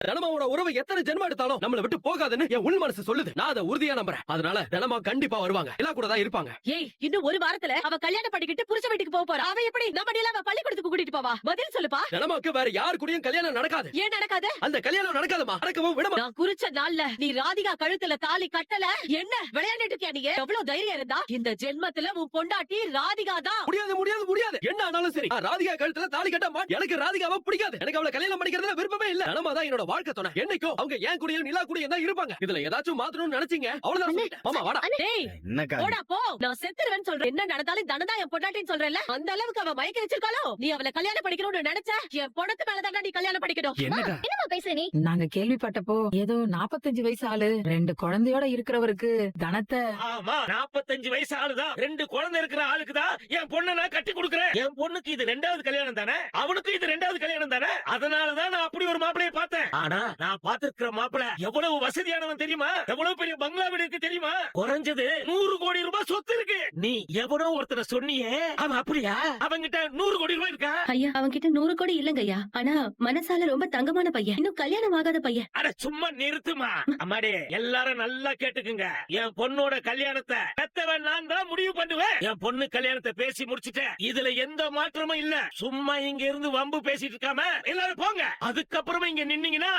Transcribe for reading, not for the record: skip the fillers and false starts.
தனமாவோட உறவு எத்தனை ஜென்மம் எடுத்தாலும் நம்மள விட்டு போகாதுன்னு என் உள் மனசு சொல்லுது. நான் அதை உறுதியா நம்புறேன். அதனால தனமா கண்டிப்பா வருவாங்க. எல்லாம் கூட தான் இருப்பாங்க. ஏய், இன்னும் ஒரு வாரத்துல அவ கல்யாணம் பண்ணிக்கிட்டு புருஷ வீட்டுக்கு போக போறா. அவ எப்படி நம்ம அவ பள்ளிக்கூடத்துக்கு கூட்டிட்டு போவா? பதில் சொல்லுப்பா. தனமாக்கு வேற யாரு கூடயும் கல்யாணம் நடக்காது. ஏன் நடக்காது? அந்த கல்யாணம் நடக்காதமா. நடக்கவும் விட நான் குறிச்ச நாள்ல நீ ராதிகா கழுத்துல தாலி கட்டல. என்ன விளையாண்டுட்டு இருக்கியா நீ? எவ்வளவு தைரியம் இருந்தா இந்த ஜென்மத்துல உன் பொண்டாட்டி ராதிகா தான். முடியாது முடியாது முடியாது. என்ன ஆனாலும் சரி, ராதிகா கழுத்துல தாலி கட்ட மாட்டேன். எனக்கு ராதிகாவை பிடிக்காது. எனக்கு அவளை கல்யாணம் பண்ணிக்கிறதுல விருப்பமே இல்ல. தனமா தான் என்னோட வாழ்க்கை துணை. என்னைக்கோ அவங்க ஏன் கூடயும் நிலா கூடயும் தான் இருப்பாங்க. இதுல ஏதாச்சும் மாத்தணும்னு நினைச்சீங்க அவ்வளவுதான் சொல்லிட்டேன். மாமா வாடா. டேய், போடா போ. நான் செத்துருவேன்னு சொல்றேன். என்ன நடந்தாலும் தனதா என் பொண்டாட்டின்னு சொல்றேன்ல. அந்த அளவுக்கு அவ மயக்க வச்சிருக்காளோ. நீ அவளை கல்யாணம் பண்ணிக்கணும்னு நினைச்ச என் பொண்ணத்து மேலதான் நீ கல்யாணம் பண்ணிக்கணும். என்னமா பேசுற நீ? நாங்க கேள்விப்பட்டப்போ ஏதோ 45 வயசு ஆளு 2 குழந்தையோட இருக்கிறவருக்கு தனத்தை. ஆமா, 45 வயசு ஆளுதான் 2 குழந்தை இருக்கிற ஆளுக்கு தான் என் பொண்ணை நான் கட்டி கொடுக்கறேன். என் பொண்ணுக்கு இது 2வது கல்யாணம் தானே, அவனுக்கு இது 2வது கல்யாணம் தானே. அதனாலதான் நான் அப்படி ஒரு மாப்பிளைய பார்த்தேன். ஆனா நான் பார்த்திருக்கிற மாப்பிளை எவ்வளவு வசதியானவன் தெரியுமா? எவ்வளவு பெரிய பங்களா வீடு இருக்கு தெரியுமா? குறைஞ்சது 100 கோடி ரூபாய் சொத்து இருக்கு. நீ எவனோ ஒருத்தர சொன்னியே, அவன் அப்படியா? அவங்கிட்ட 100 கோடி ரூபாய் இருக்கா? ஐயா, அவன்கிட்ட 100 கோடி இல்லங்க ஐயா. ஆனா மனசால ரொம்ப தங்கமான பையன், இன்னும் கல்யாணம் ஆகாத பையன். அட சும்மா நிறுத்துமா. அம்மாடி, எல்லாரும் நல்லா கேட்டுக்குங்க. என் பொண்ணோட கல்யாணத்தை பெத்தவன் நான் தான் முடிவு பண்ணுவேன். என் பொண்ணு கல்யாணத்தை பேசி முடிச்சிட்டேன். இதுல எந்த மாற்றமும் இல்ல. சும்மா இங்க இருந்து வம்பு பேசிட்டு இருக்காம எல்லாரும் போங்க. அதுக்கப்புறமா இங்க நின்னீங்கன்னா